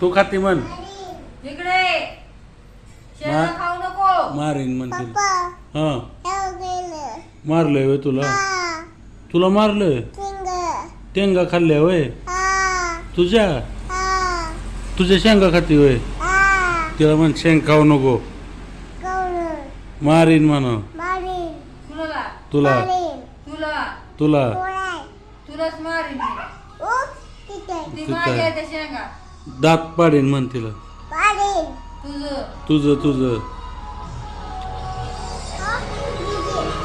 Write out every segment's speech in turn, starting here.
तू खाती म्हण. इकडे शेंगा खाऊ नको. मारीन म्हणतील. हा मारलंय होय तुला. तुला मारलंय. शेंगा खाल्ल्या होय तुझ्या. तुझ्या शेंगा खाती होय. तिला म्हण शेंग खाऊ नको. मारीन म्हणा. तुला तुला तुला तुलाच मारीन ती माझ्या त्या शेंगा. दात पाडीन म्हण तिला. तुझं तुझं तुझं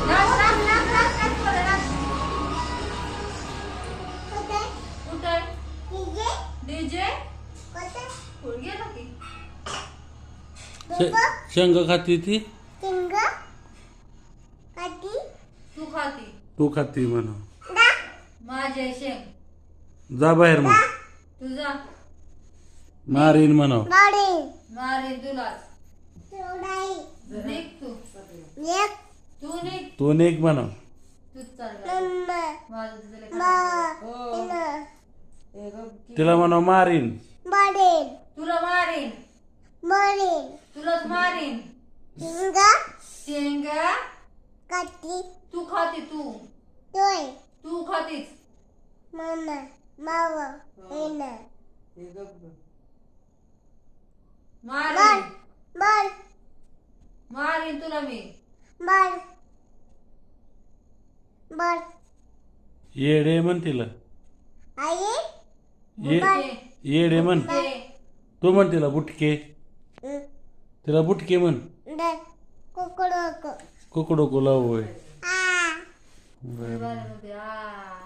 नाच नाच नाच नाच नाच पुढे नाच. कुठे डीजे कुठे गेला की. शेंगा खाती ती. तू खाती. तू खाती म्हणा. माझे शेंग जा बाहेर मग. तुझा मारीन म्हणा. मारीन तुलाच. निघ तू. तू निघ. तू निघ म्हणा. तूच चाल. माझं तुझं लेकरं. तिला म्हणा मारीन. तुला मारीन. तुलाच मारीन. शेंगा तू खाती. तू खातीच. मारीन मारीन तुला मी. येडे म्हण तिला. येडे म्हण. तू म्हण तिला बुटके. तिला बुटके म्हण. कुकडो कुलाव होय. बरं, बरं, बरं.